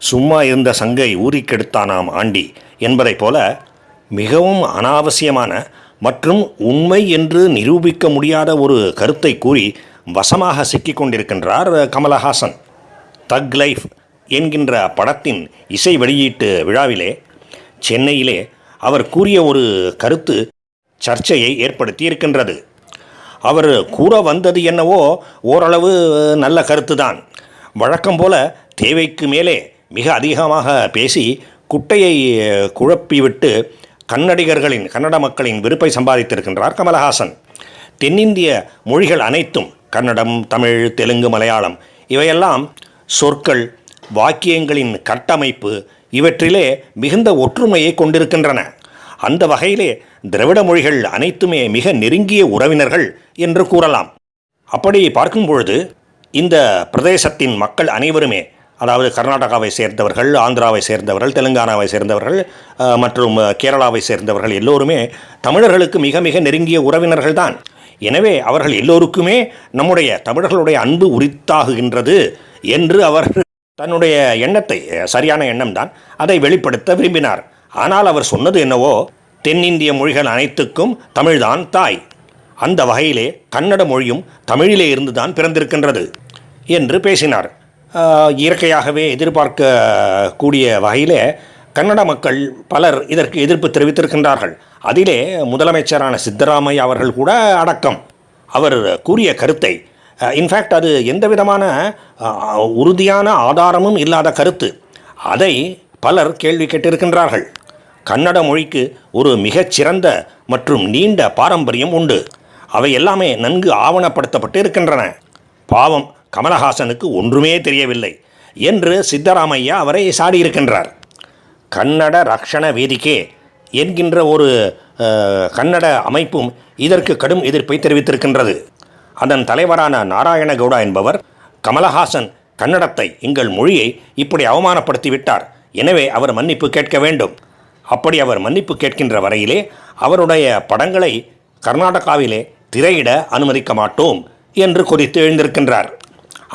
சும்மா இருந்த சங்கை ஊறிக்கெடுத்தானாம் ஆண்டி என்பதைப் போல மிகவும் அனாவசியமான மற்றும் உண்மை என்று நிரூபிக்க முடியாத ஒரு கருத்தை கூறி வசமாக சிக்கிக் கொண்டிருக்கின்றார் கமலஹாசன். தக் லைஃப் என்கின்ற படத்தின் இசை வெளியீட்டு விழாவிலே சென்னையிலே அவர் கூறிய ஒரு கருத்து சர்ச்சையை ஏற்படுத்தி இருக்கின்றது. அவர் கூற வந்தது என்னவோ ஓரளவு நல்ல கருத்துதான். வழக்கம் போல தேவைக்கு மேலே மிக அதிகமாக பேசி குட்டையை குழப்பிவிட்டு கன்னட மக்களின் விருப்பை சம்பாதித்திருக்கின்றார் கமலஹாசன். தென்னிந்திய மொழிகள் அனைத்தும் கன்னடம், தமிழ், தெலுங்கு, மலையாளம் இவையெல்லாம் சொற்கள், வாக்கியங்களின் கட்டமைப்பு இவற்றிலே மிகுந்த ஒற்றுமையை கொண்டிருக்கின்றன. அந்த வகையிலே திராவிட மொழிகள் அனைத்துமே மிக நெருங்கிய உறவினர்கள் என்று கூறலாம். அப்படி பார்க்கும் பொழுது இந்த பிரதேசத்தின் மக்கள் அனைவருமே, அதாவது கர்நாடகாவை சேர்ந்தவர்கள், ஆந்திராவை சேர்ந்தவர்கள், தெலுங்கானாவை சேர்ந்தவர்கள் மற்றும் கேரளாவை சேர்ந்தவர்கள் எல்லோருமே தமிழர்களுக்கு மிக மிக நெருங்கிய உறவினர்கள்தான். எனவே அவர்கள் எல்லோருக்குமே நம்முடைய தமிழர்களுடைய அன்பு உரித்தாகுகின்றது என்று அவர் தன்னுடைய எண்ணத்தை, சரியான எண்ணம்தான், அதை வெளிப்படுத்த விரும்பினார். ஆனால் அவர் சொன்னது என்னவோ, தென்னிந்திய மொழிகள் அனைத்துக்கும் தமிழ்தான் தாய், அந்த வகையிலே கன்னட மொழியும் தமிழிலே இருந்துதான் பிறந்திருக்கின்றது என்று பேசினார். இயற்கையாகவே எதிர்பார்க்கக்கூடிய வகையிலே கன்னட மக்கள் பலர் இதற்கு எதிர்ப்பு தெரிவித்திருக்கின்றார்கள். அதிலே முதலமைச்சரான சித்தராமையா அவர்கள் கூட அடக்கம். அவர் கூறிய கருத்தை, இன்ஃபேக்ட் அது எந்த விதமான உறுதியான ஆதாரமும் இல்லாத கருத்து, அதை பலர் கேள்வி கேட்டிருக்கின்றார்கள். கன்னட மொழிக்கு ஒரு மிகச்சிறந்த மற்றும் நீண்ட பாரம்பரியம் உண்டு. அவை எல்லாமே நன்கு ஆவணப்படுத்தப்பட்டு இருக்கின்றன. பாவம், கமலஹாசனுக்கு ஒன்றுமே தெரியவில்லை என்று சித்தராமையா அவரை சாடியிருக்கின்றார். கன்னட ரக்ஷண வேதிக்கே என்கின்ற ஒரு கன்னட அமைப்பும் இதற்கு கடும் எதிர்ப்பை தெரிவித்திருக்கின்றது. அதன் தலைவரான நாராயணகவுடா என்பவர், கமலஹாசன் கன்னடத்தை, எங்கள் மொழியை இப்படி அவமானப்படுத்திவிட்டார், எனவே அவர் மன்னிப்பு கேட்க வேண்டும். அப்படி அவர் மன்னிப்பு கேட்கின்ற வரையிலே அவருடைய படங்களை கர்நாடகாவிலே திரையிட அனுமதிக்க மாட்டோம் என்று கொதித்து எழுந்திருக்கின்றார்.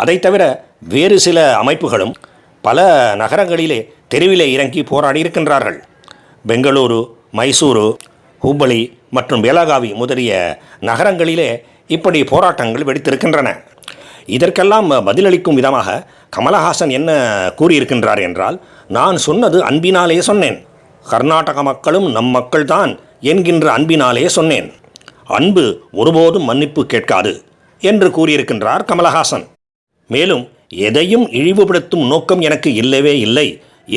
அதை தவிர வேறு சில அமைப்புகளும் பல நகரங்களிலே தெருவிலே இறங்கி போராடி இருக்கின்றார்கள். பெங்களூரு, மைசூரு, ஹூப்பளி மற்றும் பெலகாவி முதலிய நகரங்களிலே இப்படி போராட்டங்கள் வெடித்திருக்கின்றன. இதற்கெல்லாம் பதிலளிக்கும் விதமாக கமலஹாசன் என்ன கூறியிருக்கின்றார் என்றால், நான் சொன்னது அன்பினாலே சொன்னேன், கர்நாடக மக்களும் நம் மக்கள்தான் என்கின்ற அன்பினாலே சொன்னேன், அன்பு ஒருபோதும் மன்னிப்பு கேட்காது என்று கூறியிருக்கின்றார் கமலஹாசன். மேலும் எதையும் இழிவுபடுத்தும் நோக்கம் எனக்கு இல்லவே இல்லை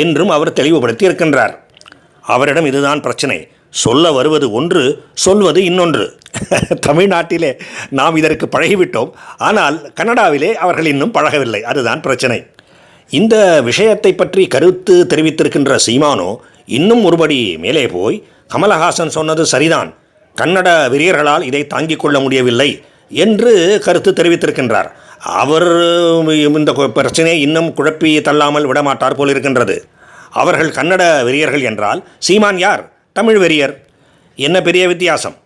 என்றும் அவர் தெளிவுபடுத்தி இருக்கின்றார். அவரிடம் இதுதான் பிரச்சனை, சொல்ல வருவது ஒன்று, சொல்வது இன்னொன்று. தமிழ்நாட்டிலே நாம் இதற்கு பழகிவிட்டோம், ஆனால் கன்னடாவிலே அவர்கள் இன்னும் பழகவில்லை, அதுதான் பிரச்சனை. இந்த விஷயத்தை பற்றி கருத்து தெரிவித்திருக்கின்ற சீமானோ இன்னும் ஒருபடி மேலே போய், கமலஹாசன் சொன்னது சரிதான், கன்னட வெறியர்களால் இதை தாங்கிக் கொள்ள முடியவில்லை என்று கருத்து தெரிவித்திருக்கின்றார். அவர் இந்த பிரச்சனையை இன்னும் குழப்பி தள்ளாமல் விடமாட்டார் போல் இருக்கின்றது. அவர்கள் கன்னட வெறியர்கள் என்றால் சீமான் யார்? தமிழ் வெறியர். என்ன பெரிய வித்தியாசம்?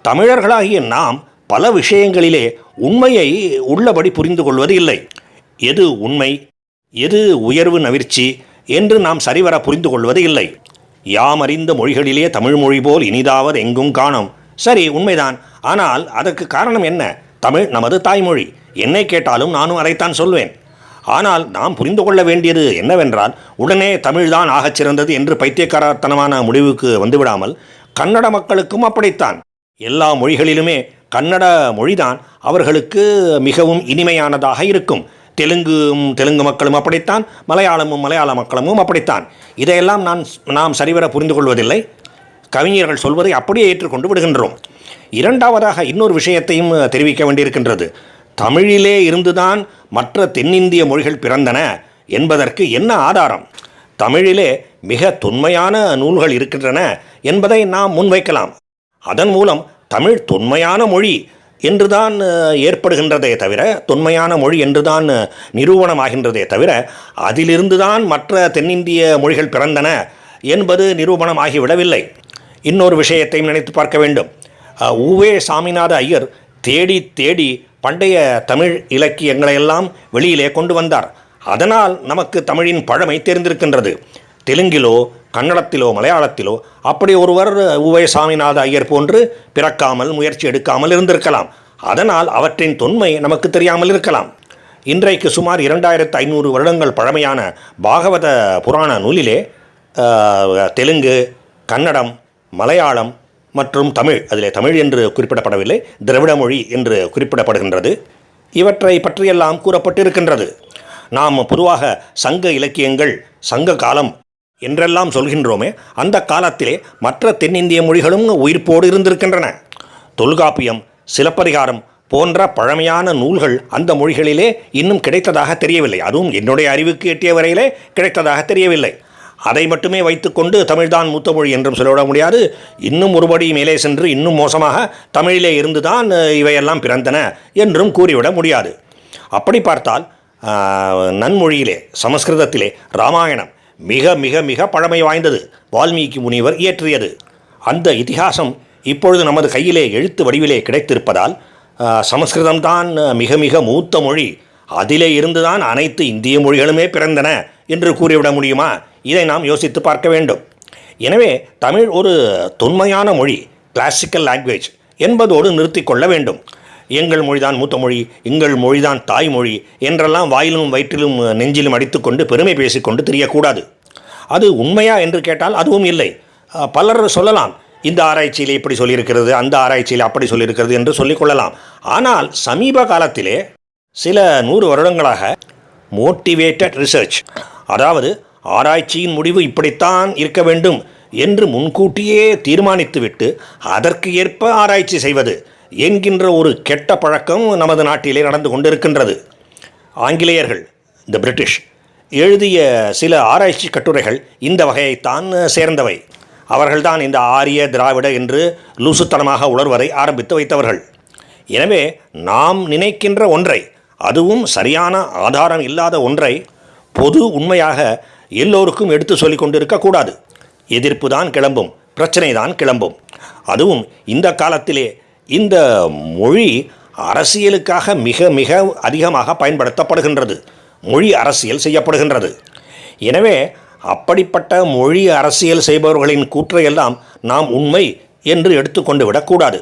தமிழர்களாகிய நாம் பல விஷயங்களிலே உண்மையை உள்ளபடி புரிந்து கொள்வது இல்லை. எது உண்மை, எது உயர்வு நவிர்ச்சி என்று நாம் சரிவர புரிந்து கொள்வது இல்லை. யாமறிந்த மொழிகளிலே தமிழ் மொழி போல் இனிதாவது எங்கும் காணோம். சரி, உண்மைதான். ஆனால் அதற்கு காரணம் என்ன? தமிழ் நமது தாய்மொழி. என்னை கேட்டாலும் நானும் அதைத்தான் சொல்வேன். ஆனால் நாம் புரிந்து கொள்ள வேண்டியது என்னவென்றால், உடனே தமிழ்தான் ஆகச் சிறந்தது என்று பைத்தியக்காரத்தனமான முடிவுக்கு வந்துவிடாமல், கன்னட மக்களுக்கும் அப்படித்தான். எல்லா மொழிகளிலுமே கன்னட மொழிதான் அவர்களுக்கு மிகவும் இனிமையானதாக இருக்கும். தெலுங்கு மக்களும் அப்படித்தான், மலையாள மக்களும் அப்படித்தான். இதையெல்லாம் நாம் சரிவர புரிந்து கொள்வதில்லை. கவிஞர்கள் சொல்வதை அப்படியே ஏற்றுக்கொண்டு விடுகின்றோம். இரண்டாவதாக இன்னொரு விஷயத்தையும் தெரிவிக்க வேண்டியிருக்கின்றது. தமிழிலே இருந்துதான் மற்ற தென்னிந்திய மொழிகள் பிறந்தன என்பதற்கு என்ன ஆதாரம்? தமிழிலே மிக தொன்மையான நூல்கள் இருக்கின்றன என்பதை நாம் முன்வைக்கலாம். அதன் மூலம் தமிழ் தொன்மையான மொழி என்றுதான் ஏற்படுகின்றதே தவிர, தொன்மையான மொழி என்றுதான் நிரூபணமாகின்றதே தவிர, அதிலிருந்துதான் மற்ற தென்னிந்திய மொழிகள் பிறந்தன என்பது நிரூபணமாகிவிடவில்லை. இன்னொரு விஷயத்தையும் நினைத்து பார்க்க வேண்டும். உவே சாமிநாத ஐயர் தேடி தேடி பண்டைய தமிழ் இலக்கியங்களையெல்லாம் வெளியிலே கொண்டு வந்தார். அதனால் நமக்கு தமிழின் பழமை தெரிந்திருக்கின்றது. தெலுங்கிலோ கன்னடத்திலோ மலையாளத்திலோ அப்படி ஒருவர் உவே சாமிநாத ஐயர் போன்று பிறக்காமல் முயற்சி எடுக்காமல் இருந்திருக்கலாம். அதனால் அவற்றின் தொன்மை நமக்கு தெரியாமல் இருக்கலாம். இன்றைக்கு சுமார் 2500 வருடங்கள் பழமையான பாகவத புராண நூலிலே தெலுங்கு, கன்னடம், மலையாளம் மற்றும் தமிழ், அதிலே தமிழ் என்று குறிப்பிடப்படவில்லை, திராவிட மொழி என்று குறிப்பிடப்படுகின்றது. இவற்றை பற்றியெல்லாம் கூறப்பட்டிருக்கின்றது. நாம் பொதுவாக சங்க இலக்கியங்கள், சங்க காலம் என்றெல்லாம் சொல்கின்றோமே, அந்த காலத்திலே மற்ற தென்னிந்திய மொழிகளும் உயிர்ப்போடு இருந்திருக்கின்றன. தொல்காப்பியம், சிலப்பதிகாரம் போன்ற பழமையான நூல்கள் அந்த மொழிகளிலே இன்னும் கிடைத்ததாக தெரியவில்லை. அதுவும் என்னுடைய அறிவுக்கு எட்டிய வரையிலே கிடைத்ததாக தெரியவில்லை. அதை மட்டுமே வைத்துக்கொண்டு தமிழ்தான் மூத்த மொழி என்றும் சொல்லிவிட முடியாது. இன்னும் ஒருபடி மேலே சென்று இன்னும் மோசமாக தமிழிலே இருந்துதான் இவையெல்லாம் பிறந்தன என்றும் கூறிவிட முடியாது. அப்படி பார்த்தால் நன்மொழியிலே, சமஸ்கிருதத்திலே ராமாயணம் மிக மிக மிக பழமை வாய்ந்தது. வால்மீகி முனிவர் இயற்றியது. அந்த இதிகாசம் இப்பொழுது நமது கையிலே எழுத்து வடிவிலே கிடைத்திருப்பதால் சமஸ்கிருதம்தான் மிக மிக மூத்த மொழி, அதிலே இருந்துதான் அனைத்து இந்திய மொழிகளுமே பிறந்தன என்று கூறிவிட முடியுமா? இதை நாம் யோசித்து பார்க்க வேண்டும். எனவே தமிழ் ஒரு தொன்மையான மொழி, கிளாசிக்கல் லாங்குவேஜ் என்பதோடு நிறுத்தி கொள்ள வேண்டும். எங்கள் மொழிதான் மூத்த மொழி, எங்கள் மொழிதான் தாய்மொழி என்றெல்லாம் வாயிலும் வயிற்றிலும் நெஞ்சிலும் அடித்துக்கொண்டு பெருமை பேசிக்கொண்டு தெரியக்கூடாது. அது உண்மையா என்று கேட்டால் அதுவும் இல்லை. பலர் சொல்லலாம், இந்த ஆராய்ச்சியிலே இப்படி சொல்லியிருக்கிறது, அந்த ஆராய்ச்சியில் அப்படி சொல்லியிருக்கிறது என்று சொல்லிக்கொள்ளலாம். ஆனால் சமீப காலத்திலே சில 100 வருடங்களாக மோட்டிவேட்டட் ரிசர்ச், அதாவது ஆராய்ச்சியின் முடிவு இப்படித்தான் இருக்க வேண்டும் என்று முன்கூட்டியே தீர்மானித்துவிட்டு அதற்கு ஏற்ப ஆராய்ச்சி செய்வது என்கின்ற ஒரு கெட்ட பழக்கம் நமது நாட்டிலே நடந்து கொண்டிருக்கின்றது. ஆங்கிலேயர்கள், தி பிரிட்டிஷ், எழுதிய சில ஆராய்ச்சி கட்டுரைகள் இந்த வகையைத்தான் சேர்ந்தவை. அவர்கள்தான் இந்த ஆரிய திராவிட என்று லூசுத்தனமாக உணர்வதை ஆரம்பித்து வைத்தவர்கள். எனவே நாம் நினைக்கின்ற ஒன்றை, அதுவும் சரியான ஆதாரம் இல்லாத ஒன்றை பொது உண்மையாக எல்லோருக்கும் எடுத்து சொல்லிக் கொண்டிருக்கக்கூடாது. எதிர்ப்பு தான் கிளம்பும், பிரச்சனை தான் கிளம்பும். அதுவும் இந்த காலத்திலே இந்த மொழி அரசியலுக்காக மிக மிக அதிகமாக பயன்படுத்தப்படுகின்றது. மொழி அரசியல் செய்யப்படுகின்றது. எனவே அப்படிப்பட்ட மொழி அரசியல் செய்பவர்களின் கூற்றையெல்லாம் நாம் உண்மை என்று எடுத்துக்கொண்டு விடக்கூடாது.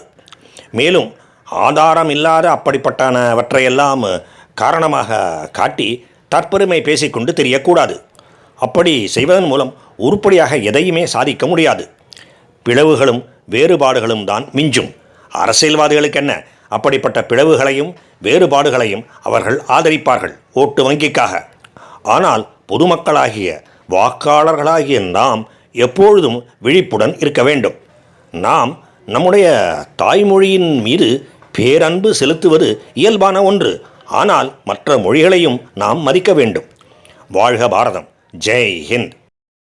மேலும் ஆதாரம் இல்லாத அப்படிப்பட்டவற்றையெல்லாம் காரணமாக காட்டி தற்பெருமை பேசிக்கொண்டு தெரியக்கூடாது. அப்படி செய்வதன் மூலம் உருப்படியாக எதையுமே சாதிக்க முடியாது. பிளவுகளும் வேறுபாடுகளும் தான் மிஞ்சும். அரசியல்வாதிகளுக்கு என்ன, அப்படிப்பட்ட பிளவுகளையும் வேறுபாடுகளையும் அவர்கள் ஆதரிப்பார்கள் ஓட்டு வங்கிக்காக. ஆனால் பொதுமக்களாகிய வாக்காளர்களாகிய நாம் எப்பொழுதும் விழிப்புடன் இருக்க வேண்டும். நாம் நம்முடைய தாய்மொழியின் மீது பேரன்பு செலுத்துவது இயல்பான ஒன்று. ஆனால் மற்ற மொழிகளையும் நாம் மதிக்க வேண்டும். வாழ்க பாரதம். ஜெய் ஹிந்த்.